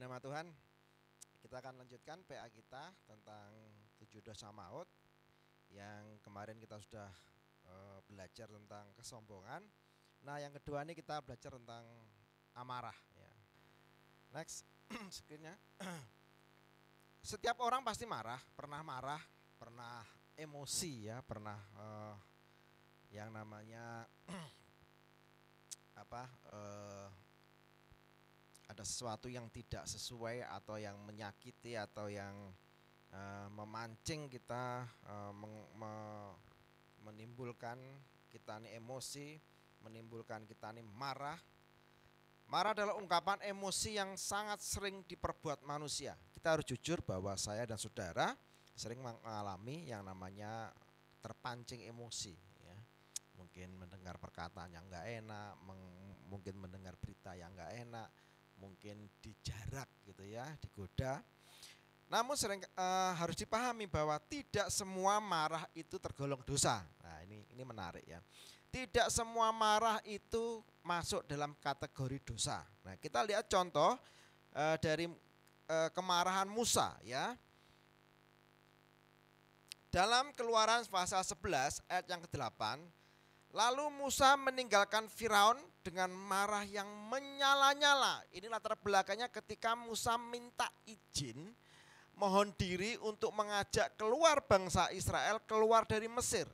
nama Tuhan, kita akan lanjutkan PA kita tentang 7 dosa maut. Yang kemarin kita sudah belajar tentang kesombongan. Nah, yang kedua ini kita belajar tentang amarah ya. Next screen-nya. Setiap orang pasti marah, pernah emosi ya, pernah yang namanya ada sesuatu yang tidak sesuai atau yang menyakiti atau yang memancing kita, menimbulkan kita nih emosi, menimbulkan kita nih marah. Marah adalah ungkapan emosi yang sangat sering diperbuat manusia. Kita harus jujur bahwa saya dan saudara sering mengalami yang namanya terpancing emosi ya. Mungkin mendengar perkataan yang enggak enak, mungkin mendengar berita yang enggak enak, mungkin dijarak gitu ya, digoda. Namun sering harus dipahami bahwa tidak semua marah itu tergolong dosa. Nah, ini menarik ya. Tidak semua marah itu masuk dalam kategori dosa. Nah, kita lihat contoh dari kemarahan Musa ya. Dalam Keluaran pasal 11 ayat yang ke-8, lalu Musa meninggalkan Firaun dengan marah yang menyala-nyala. Ini latar belakangnya ketika Musa minta izin, mohon diri untuk mengajak keluar bangsa Israel keluar dari Mesir.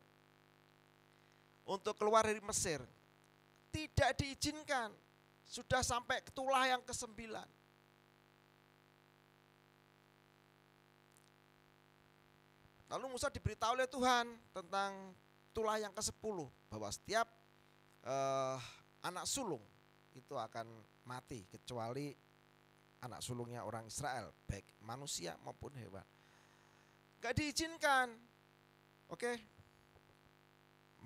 Untuk keluar dari Mesir tidak diizinkan. Sudah sampai ke tulah yang ke-9. Lalu Musa diberitahu oleh Tuhan tentang tulah yang ke-10, bahwa setiap anak sulung itu akan mati kecuali anak sulungnya orang Israel, baik manusia maupun hewan. Gak diizinkan. Oke.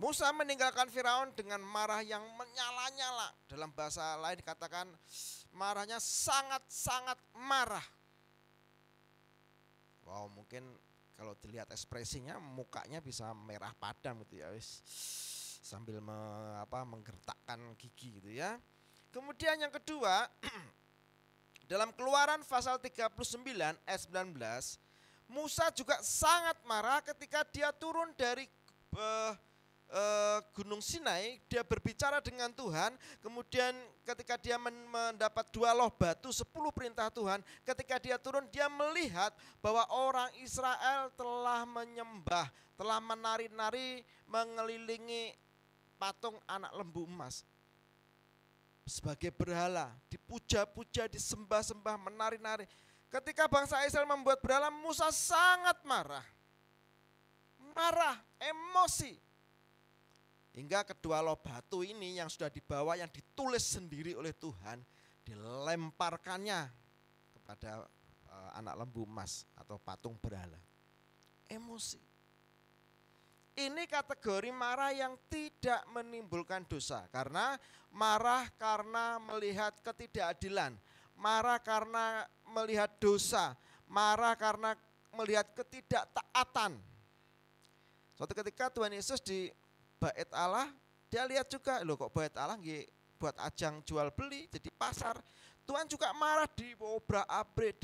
Musa meninggalkan Firaun dengan marah yang menyala-nyala. Dalam bahasa lain dikatakan marahnya sangat-sangat marah. Wow, mungkin kalau dilihat ekspresinya mukanya bisa merah padam gitu ya, sambil menggertakkan gigi gitu ya. Kemudian yang kedua, dalam Keluaran pasal 39 ayat 19, Musa juga sangat marah ketika dia turun dari Gunung Sinai. Dia berbicara dengan Tuhan. Kemudian ketika dia mendapat 2 loh batu 10 perintah Tuhan, ketika dia turun dia melihat bahwa orang Israel telah menyembah, telah menari-nari mengelilingi patung anak lembu emas sebagai berhala, dipuja-puja, disembah-sembah, menari-nari. Ketika bangsa Israel membuat berhala, Musa sangat marah, emosi. Hingga kedua loh batu ini yang sudah dibawa, yang ditulis sendiri oleh Tuhan, dilemparkannya kepada anak lembu emas atau patung berhala. Emosi. Ini kategori marah yang tidak menimbulkan dosa, karena marah karena melihat ketidakadilan, marah karena melihat dosa, marah karena melihat ketidaktaatan. Suatu ketika Tuhan Yesus di bait Allah, dia lihat juga, loh kok bait Allah nggih buat ajang jual beli, jadi pasar. Tuhan juga marah, diobrak-abrik,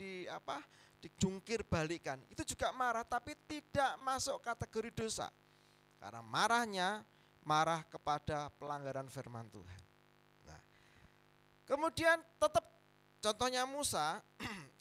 dijungkir balikan. Itu juga marah, tapi tidak masuk kategori dosa. Karena marah kepada pelanggaran firman Tuhan. Nah, kemudian tetap contohnya Musa,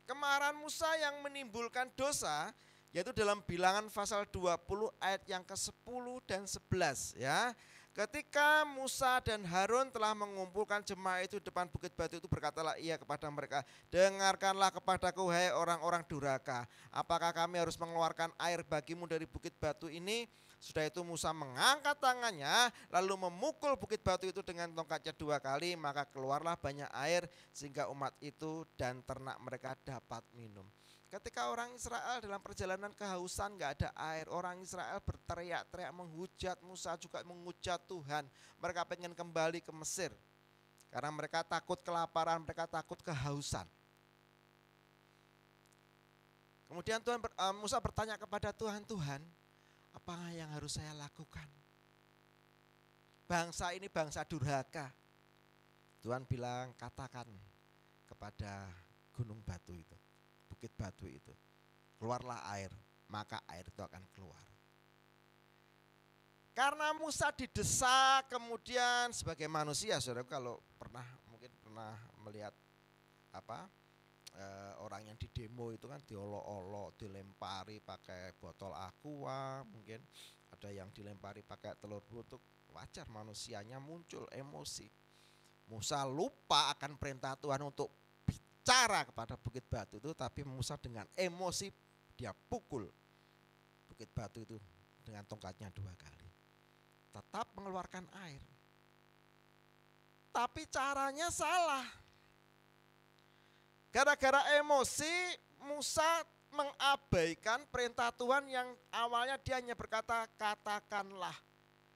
kemarahan Musa yang menimbulkan dosa, yaitu dalam Bilangan pasal 20 ayat yang ke-10 dan 11 ya. Ketika Musa dan Harun telah mengumpulkan jemaah itu depan bukit batu itu, berkatalah ia kepada mereka, dengarkanlah kepadaku hai orang-orang durhaka, apakah kami harus mengeluarkan air bagimu dari bukit batu ini? Sudah itu Musa mengangkat tangannya lalu memukul bukit batu itu dengan tongkatnya 2 kali, maka keluarlah banyak air sehingga umat itu dan ternak mereka dapat minum. Ketika orang Israel dalam perjalanan kehausan, gak ada air, orang Israel berteriak-teriak menghujat Musa, juga menghujat Tuhan. Mereka pengen kembali ke Mesir karena mereka takut kelaparan, mereka takut kehausan. Kemudian Musa bertanya kepada Tuhan, Tuhan, apa yang harus saya lakukan? Bangsa ini bangsa durhaka. Tuhan bilang, katakan kepada gunung batu itu, bukit batu itu. Keluarlah air, maka air itu akan keluar. Karena Musa didesak, kemudian sebagai manusia, saudara, kalau mungkin pernah melihat orang yang di demo itu kan diolok-olok, dilempari pakai botol aqua, mungkin ada yang dilempari pakai telur bulutuk. Wajar manusianya muncul emosi. Musa lupa akan perintah Tuhan untuk bicara kepada bukit batu itu, tapi Musa dengan emosi dia pukul bukit batu itu dengan tongkatnya 2 kali. Tetap mengeluarkan air. Tapi caranya salah. Gara-gara emosi, Musa mengabaikan perintah Tuhan yang awalnya dia hanya berkata, katakanlah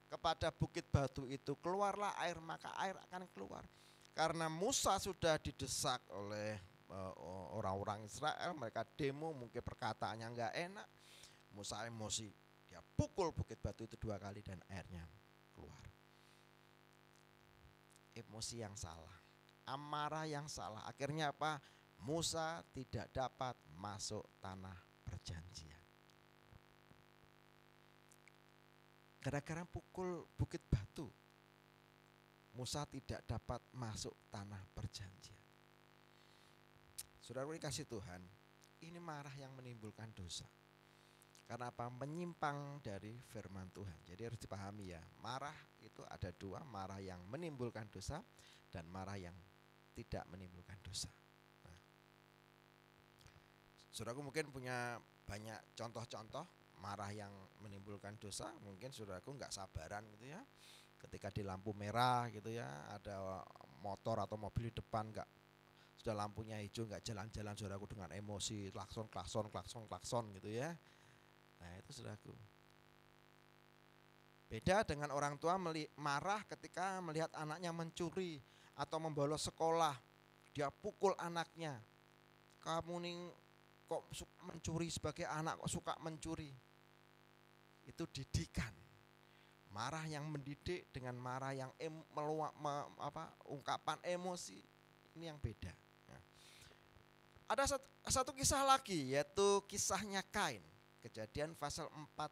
kepada bukit batu itu, keluarlah air, maka air akan keluar. Karena Musa sudah didesak oleh orang-orang Israel, mereka demo, mungkin perkataannya enggak enak. Musa emosi, dia pukul bukit batu itu 2 kali dan airnya keluar. Emosi yang salah, amarah yang salah. Akhirnya apa? Musa tidak dapat masuk tanah perjanjian. Gara-gara pukul bukit batu, Musa tidak dapat masuk tanah perjanjian. Saudara dikasih Tuhan, ini marah yang menimbulkan dosa. Karena apa? Menyimpang dari firman Tuhan. Jadi harus dipahami ya, marah itu ada 2, marah yang menimbulkan dosa dan marah yang tidak menimbulkan dosa. Nah, saudaraku mungkin punya banyak contoh-contoh marah yang menimbulkan dosa. Mungkin saudaraku nggak sabaran gitu ya, ketika di lampu merah gitu ya, ada motor atau mobil di depan sudah lampunya hijau nggak jalan-jalan, saudaraku dengan emosi klakson gitu ya. Nah itu saudaraku. Beda dengan orang tua marah ketika melihat anaknya mencuri atau membolos sekolah. Dia pukul anaknya. Kamu nih kok suka mencuri, sebagai anak kok suka mencuri. Itu didikan. Marah yang mendidik dengan marah yang ungkapan emosi, ini yang beda. Nah, ada satu kisah lagi, yaitu kisahnya Kain. Kejadian pasal 4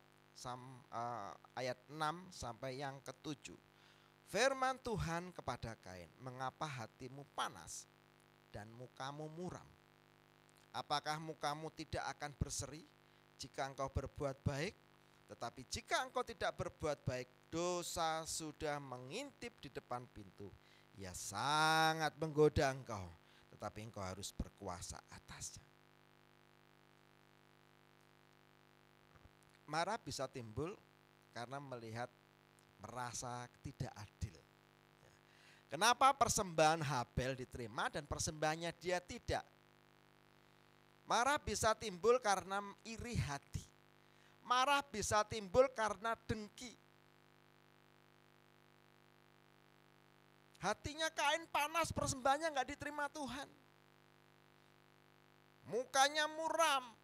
ayat 6 sampai yang ke-7. Firman Tuhan kepada Kain, mengapa hatimu panas dan mukamu muram? Apakah mukamu tidak akan berseri jika engkau berbuat baik? Tetapi jika engkau tidak berbuat baik, dosa sudah mengintip di depan pintu. Ia sangat menggoda engkau, tetapi engkau harus berkuasa atasnya. Marah bisa timbul karena merasa tidak adil. Kenapa persembahan Habel diterima dan persembahannya dia tidak? Marah bisa timbul karena iri hati. Marah bisa timbul karena dengki. Hatinya Kain panas, persembahannya nggak diterima Tuhan. Mukanya muram.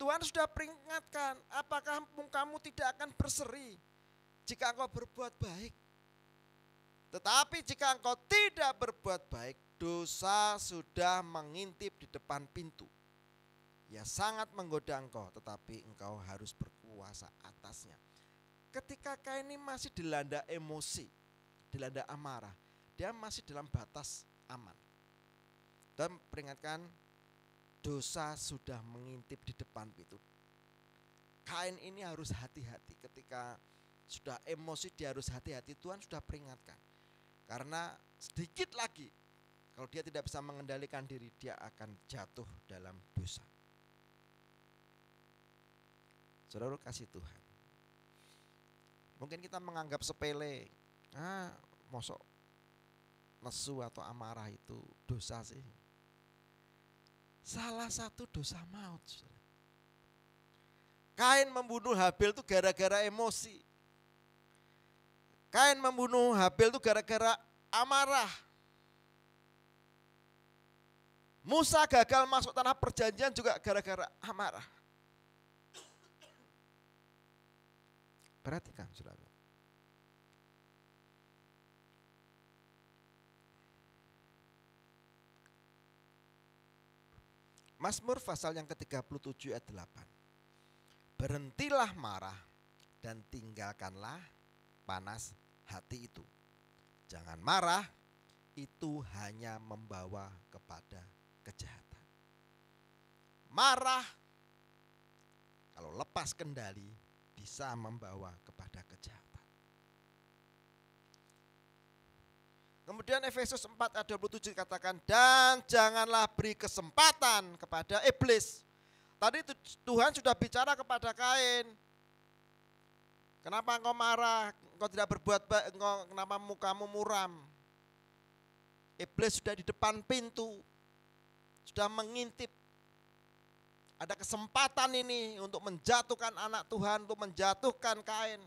Tuhan sudah peringatkan, apakah mukamu tidak akan berseri jika engkau berbuat baik? Tetapi jika engkau tidak berbuat baik, dosa sudah mengintip di depan pintu. Ya sangat menggoda engkau, tetapi engkau harus berkuasa atasnya. Ketika Kain ini masih dilanda emosi, dilanda amarah, dia masih dalam batas aman. Dan peringatkan, dosa sudah mengintip di depan pintu. Kain ini harus hati-hati, ketika sudah emosi dia harus hati-hati. Tuhan sudah peringatkan. Karena sedikit lagi kalau dia tidak bisa mengendalikan diri, dia akan jatuh dalam dosa. Saudara kasih Tuhan, mungkin kita menganggap sepele, mosok nesu atau amarah itu dosa sih. Salah satu dosa maut. Kain membunuh Habel itu gara-gara emosi. Kain membunuh Habel itu gara-gara amarah. Musa gagal masuk tanah perjanjian juga gara-gara amarah. Perhatikan saudara. Mazmur pasal yang ke-37 ayat 8. Berhentilah marah dan tinggalkanlah panas hati itu. Jangan marah, itu hanya membawa kepada kejahatan. Marah kalau lepas kendali bisa membawa kepada kejahatan. Kemudian Efesus 4 ayat 27 katakan, dan janganlah beri kesempatan kepada iblis. Tadi Tuhan sudah bicara kepada Kain. Kenapa engkau marah? Engkau tidak berbuat baik, kenapa mukamu muram? Iblis sudah di depan pintu, sudah mengintip. Ada kesempatan ini untuk menjatuhkan anak Tuhan, untuk menjatuhkan Kain.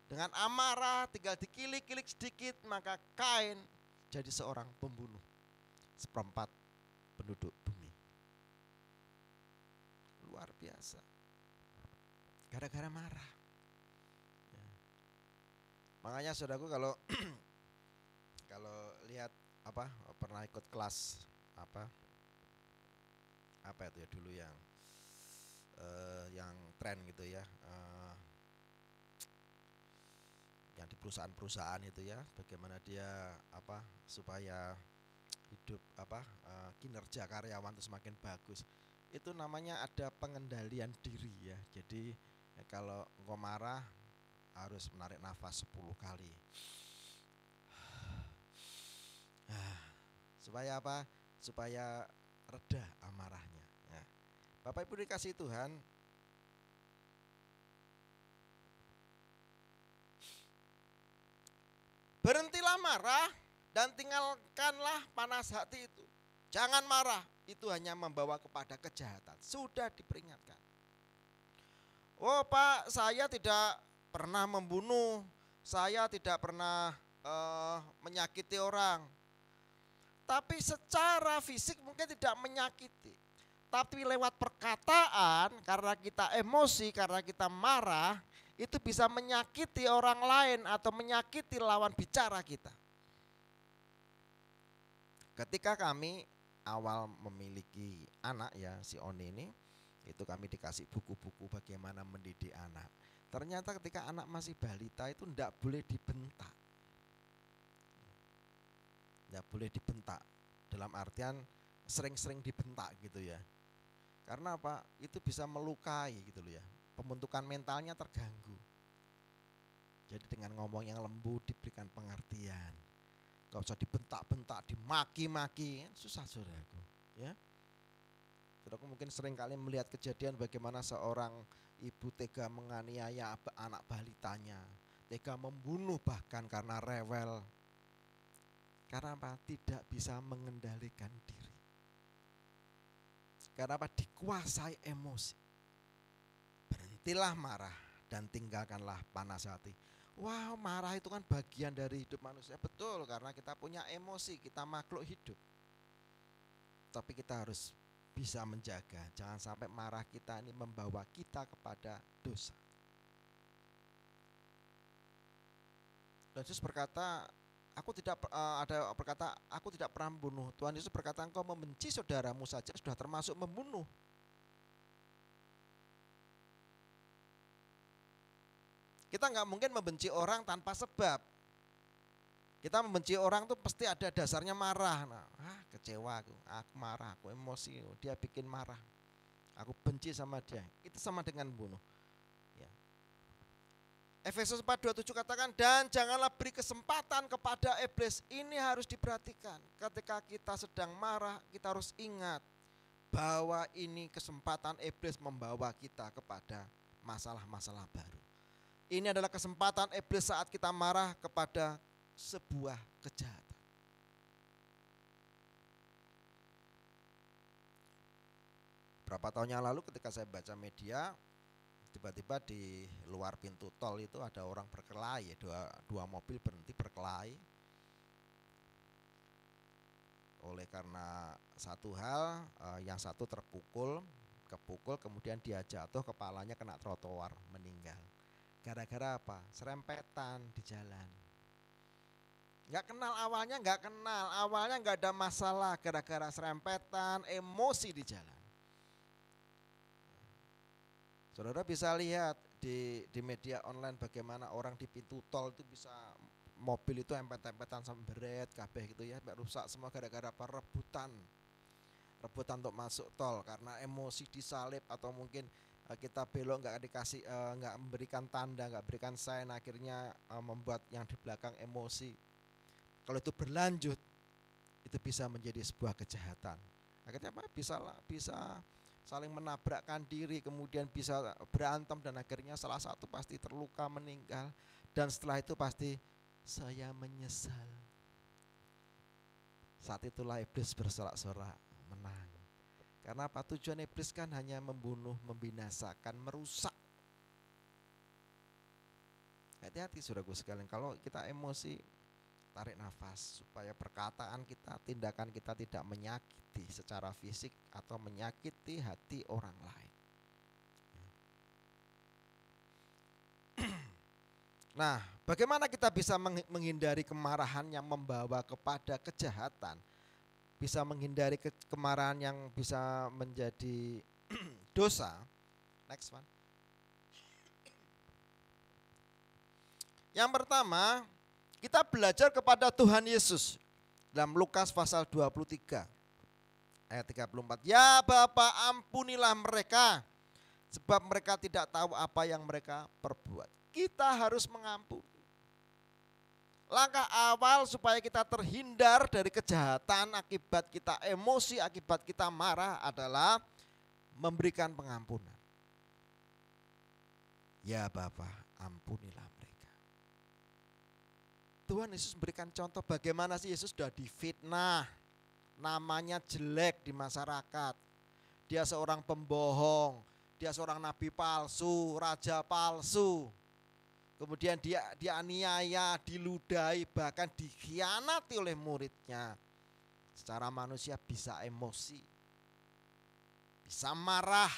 Dengan amarah, tinggal dikilik-kilik sedikit, maka Kain jadi seorang pembunuh. 1/4 penduduk bumi. Luar biasa. Gara-gara marah. Ya. Makanya saudaraku kalau lihat pernah ikut kelas apa itu ya dulu yang tren gitu ya, yang di perusahaan-perusahaan itu ya, bagaimana dia supaya hidup kinerja karyawan itu semakin bagus. Itu namanya ada pengendalian diri ya. Jadi ya, kalau engkau marah harus menarik nafas 10 kali. Supaya apa? Supaya reda amarahnya. Ya. Bapak Ibu dikasih Tuhan, berhentilah marah dan tinggalkanlah panas hati itu. Jangan marah, itu hanya membawa kepada kejahatan. Sudah diperingatkan. Oh Pak, saya tidak pernah membunuh, saya tidak pernah menyakiti orang. Tapi secara fisik mungkin tidak menyakiti. Tapi lewat perkataan, karena kita emosi, karena kita marah, itu bisa menyakiti orang lain atau menyakiti lawan bicara kita. Ketika kami awal memiliki anak ya, si Oni ini, itu kami dikasih buku-buku bagaimana mendidik anak. Ternyata ketika anak masih balita itu tidak boleh dibentak. Tidak boleh dibentak, dalam artian sering-sering dibentak gitu ya. Karena apa? Itu bisa melukai gitu loh ya. Pembentukan mentalnya terganggu. Jadi dengan ngomong yang lembut diberikan pengertian. Gak usah dibentak-bentak, dimaki-maki, susah saudaraku. Ya, saudaraku mungkin sering kali melihat kejadian bagaimana seorang ibu tega menganiaya anak balitanya, tega membunuh bahkan karena rewel. Karena apa? Tidak bisa mengendalikan diri. Karena apa? Dikuasai emosi. Berhentilah marah dan tinggalkanlah panas hati. Wah, marah itu kan bagian dari hidup manusia. Betul, karena kita punya emosi, kita makhluk hidup. Tapi kita harus bisa menjaga, jangan sampai marah kita ini membawa kita kepada dosa. Dan Yesus berkata, aku tidak pernah membunuh. Tuhan Yesus berkata, engkau membenci saudaramu saja sudah termasuk membunuh. Kita nggak mungkin membenci orang tanpa sebab. Kita membenci orang tuh pasti ada dasarnya marah. Kecewa aku marah, aku emosi, dia bikin marah. Aku benci sama dia. Itu sama dengan bunuh. Ya. Efesus 4:27 katakan, dan janganlah beri kesempatan kepada iblis. Ini harus diperhatikan. Ketika kita sedang marah, kita harus ingat bahwa ini kesempatan iblis membawa kita kepada masalah-masalah baru. Ini adalah kesempatan iblis saat kita marah kepada sebuah kejahatan. Berapa tahun yang lalu ketika saya baca media, tiba-tiba di luar pintu tol itu ada orang berkelahi, dua mobil berhenti berkelahi. Oleh karena satu hal, yang satu kepukul, kemudian dia jatuh, kepalanya kena trotoar, meninggal. Gara-gara apa? Serempetan di jalan. Awalnya nggak ada masalah gara-gara serempetan emosi di jalan. Saudara bisa lihat di media online bagaimana orang di pintu tol itu bisa mobil itu empet-empetan sampai beret kabeh gitu ya, rusak semua gara-gara apa, rebutan untuk masuk tol karena emosi disalip atau mungkin kita belok nggak dikasih nggak memberikan tanda, nggak berikan sign, akhirnya membuat yang di belakang emosi. Kalau itu berlanjut itu bisa menjadi sebuah kejahatan. Akhirnya apa? Bisa saling menabrakkan diri, kemudian bisa berantem dan akhirnya salah satu pasti terluka meninggal dan setelah itu pasti saya menyesal. Saat itulah iblis bersorak-sorak menang. Karena apa? Tujuan iblis kan hanya membunuh, membinasakan, merusak. Hati-hati saudaraku sekalian, kalau kita emosi, tarik nafas supaya perkataan kita, tindakan kita tidak menyakiti secara fisik atau menyakiti hati orang lain. Nah, bagaimana kita bisa menghindari kemarahan yang membawa kepada kejahatan? Bisa menghindari kemarahan yang bisa menjadi dosa. Next one. Yang pertama, kita belajar kepada Tuhan Yesus dalam Lukas pasal 23 ayat 34. Ya Bapa, ampunilah mereka sebab mereka tidak tahu apa yang mereka perbuat. Kita harus mengampuni. Langkah awal supaya kita terhindar dari kejahatan akibat kita emosi, akibat kita marah adalah memberikan pengampunan. Ya Bapa, ampunilah mereka. Tuhan Yesus memberikan contoh bagaimana sih Yesus sudah difitnah, namanya jelek di masyarakat. Dia seorang pembohong, dia seorang nabi palsu, raja palsu. Kemudian dia dianiaya, diludahi, bahkan dikhianati oleh muridnya. Secara manusia bisa emosi, bisa marah.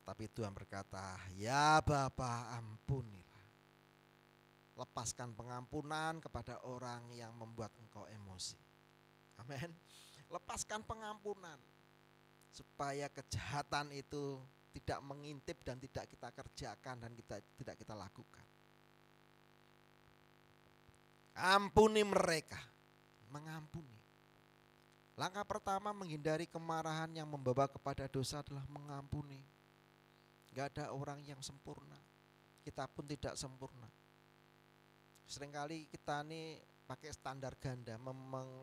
Tapi Tuhan berkata, ya Bapa, ampunilah. Lepaskan pengampunan kepada orang yang membuat engkau emosi. Amin. Lepaskan pengampunan supaya kejahatan itu tidak mengintip dan tidak kita kerjakan dan tidak kita lakukan. Ampuni mereka, mengampuni. Langkah pertama menghindari kemarahan yang membawa kepada dosa adalah mengampuni. Gak ada orang yang sempurna, kita pun tidak sempurna. Seringkali kita ini pakai standar ganda,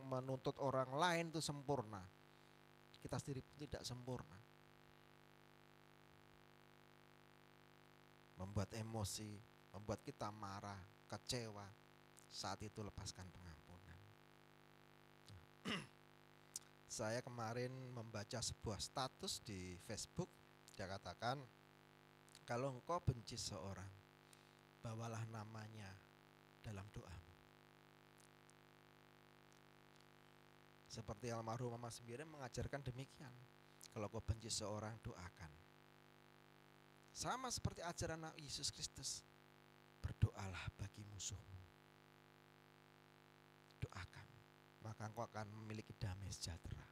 menuntut orang lain itu sempurna. Kita sendiri pun tidak sempurna. Membuat emosi, membuat kita marah, kecewa. Saat itu lepaskan pengampunan. Saya kemarin membaca sebuah status di Facebook. Dia katakan, kalau engkau benci seorang, bawalah namanya dalam doamu. Seperti almarhum Mama Sembilan mengajarkan demikian. Kalau kau benci seorang, doakan. Sama seperti ajaran Yesus Kristus, berdoalah bagi musuhmu. Doakan, maka engkau akan memiliki damai sejahtera.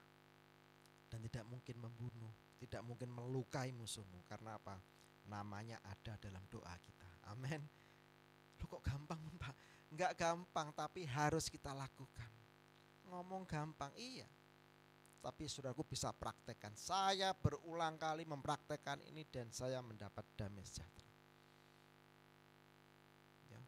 Dan tidak mungkin membunuh, tidak mungkin melukai musuhmu. Karena apa? Namanya ada dalam doa kita. Amin. Loh kok gampang Pak? Enggak gampang, tapi harus kita lakukan. Ngomong gampang, iya. Tapi saudaraku bisa praktekkan. Saya berulang kali mempraktekkan ini dan saya mendapat damai sejahtera. Ya.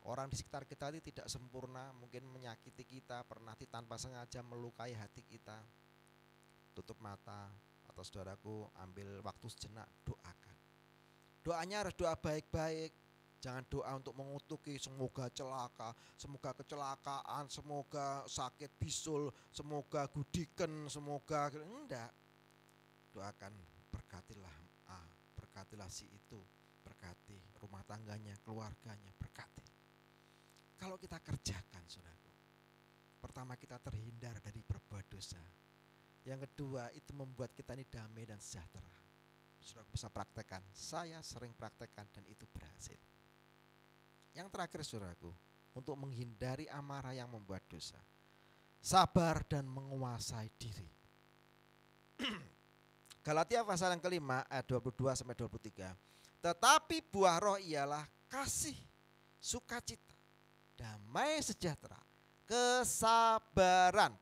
Orang di sekitar kita ini tidak sempurna, mungkin menyakiti kita, pernah tanpa sengaja melukai hati kita. Tutup mata atau saudaraku ambil waktu sejenak, doakan. Doanya harus doa baik-baik. Jangan doa untuk mengutuki, semoga celaka, semoga kecelakaan, semoga sakit bisul, semoga gudikan, semoga enggak. Doakan berkatilah A, berkatilah si itu, berkati rumah tangganya, keluarganya, berkati. Kalau kita kerjakan saudaraku, pertama kita terhindar dari berbuat dosa. Yang kedua itu membuat kita ini damai dan sejahtera. Saudara bisa praktekkan, saya sering praktekkan dan itu berhasil. Yang terakhir saudaraku, untuk menghindari amarah yang membuat dosa. Sabar dan menguasai diri. Galatia pasal yang kelima ayat 22 sampai 23. Tetapi buah roh ialah kasih, sukacita, damai sejahtera, kesabaran.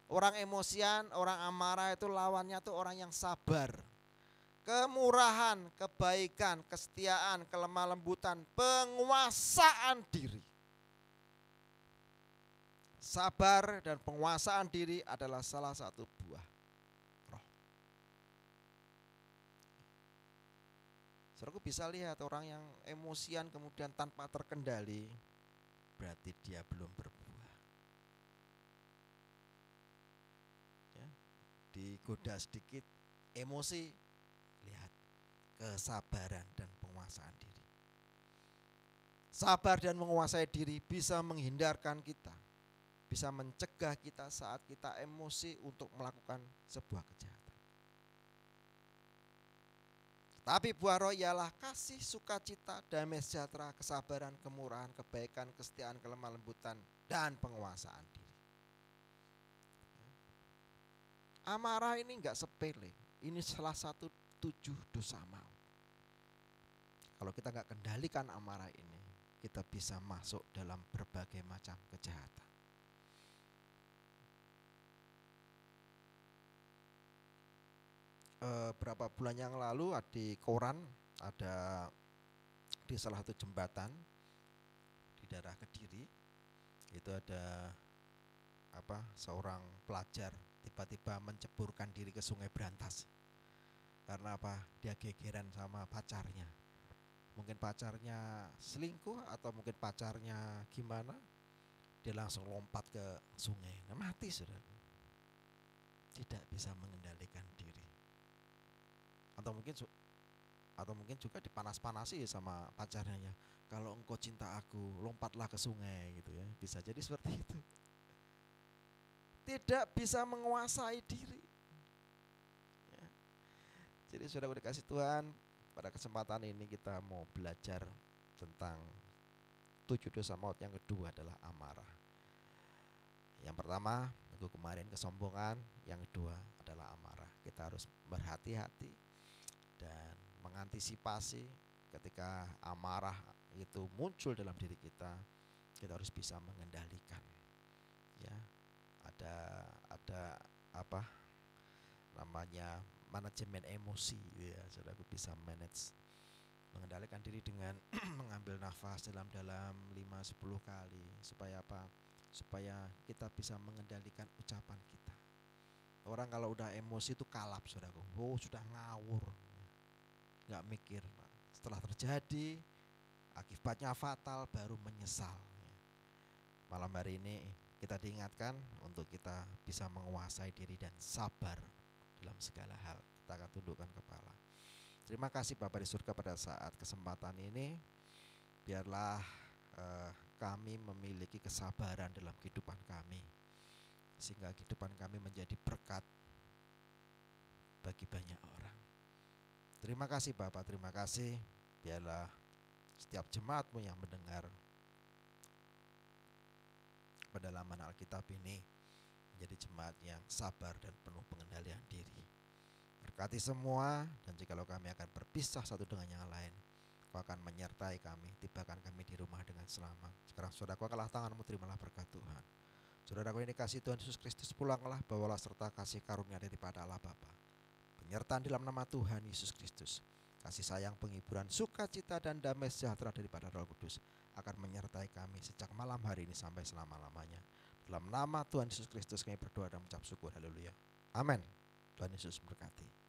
Orang emosian, orang amarah itu lawannya tuh orang yang sabar. Kemurahan, kebaikan, kesetiaan, kelemah lembutan, penguasaan diri. Sabar dan penguasaan diri adalah salah satu buah roh. Saudaraku bisa lihat orang yang emosian kemudian tanpa terkendali, berarti dia belum berbuah. Ya, digoda sedikit emosi, lihat kesabaran dan penguasaan diri. Sabar dan menguasai diri bisa menghindarkan kita, bisa mencegah kita saat kita emosi untuk melakukan sebuah kejahatan. Tapi buah roh ialah kasih, sukacita, damai sejahtera, kesabaran, kemurahan, kebaikan, kesetiaan, kelemah lembutan, dan penguasaan diri. Amarah ini enggak sepele. Ini salah satu 7 dosa maut. Kalau kita enggak kendalikan amarah ini, kita bisa masuk dalam berbagai macam kejahatan. Berapa bulan yang lalu di koran ada di salah satu jembatan di daerah Kediri itu ada seorang pelajar tiba-tiba menceburkan diri ke Sungai Brantas. Karena dia gegeran sama pacarnya. Mungkin pacarnya selingkuh atau mungkin pacarnya gimana, dia langsung lompat ke sungai. Nah, mati saudara. Tidak bisa mengendalikan diri. Atau mungkin juga dipanas-panasi sama pacarnya. Kalau engkau cinta aku, lompatlah ke sungai gitu ya. Bisa jadi seperti itu. Tidak bisa menguasai diri. Ya. Jadi sudah dikasih Tuhan, pada kesempatan ini kita mau belajar tentang 7 dosa maut. Yang kedua adalah amarah. Yang pertama, minggu kemarin kesombongan. Yang kedua adalah amarah. Kita harus berhati-hati dan mengantisipasi ketika amarah itu muncul dalam diri kita harus bisa mengendalikan. Ya, ada manajemen emosi ya, saudara bisa mengendalikan diri dengan mengambil nafas dalam-dalam 5-10 kali supaya kita bisa mengendalikan ucapan kita. Orang kalau udah emosi itu kalap saudaraku, sudah ngawur, nggak mikir. Setelah terjadi akibatnya fatal baru menyesal. Malam hari ini kita diingatkan untuk kita bisa menguasai diri dan sabar dalam segala hal. Kita akan tundukkan kepala. Terima kasih Bapa di surga pada saat kesempatan ini. Biarlah kami memiliki kesabaran dalam kehidupan kami, sehingga kehidupan kami menjadi berkat bagi banyak orang. Terima kasih Bapak, terima kasih. Biarlah setiap jemaat-Mu yang mendengar pendalaman Alkitab ini menjadi jemaat yang sabar dan penuh pengendalian diri. Berkati semua, dan jikalau kami akan berpisah satu dengan yang lain, Kau akan menyertai kami, tibakan kami di rumah dengan selamat. Sekarang saudaraku, angkatlah tanganmu, terimalah berkat Tuhan. Saudaraku ini kasih Tuhan Yesus Kristus, pulanglah, bawalah serta kasih karunia daripada Allah Bapa, penyertaan dalam nama Tuhan Yesus Kristus, kasih sayang, penghiburan, sukacita dan damai sejahtera daripada Roh Kudus akan menyertai kami sejak malam hari ini sampai selama-lamanya. Dalam nama Tuhan Yesus Kristus kami berdoa dan mengucap syukur. Haleluya. Amin. Tuhan Yesus memberkati.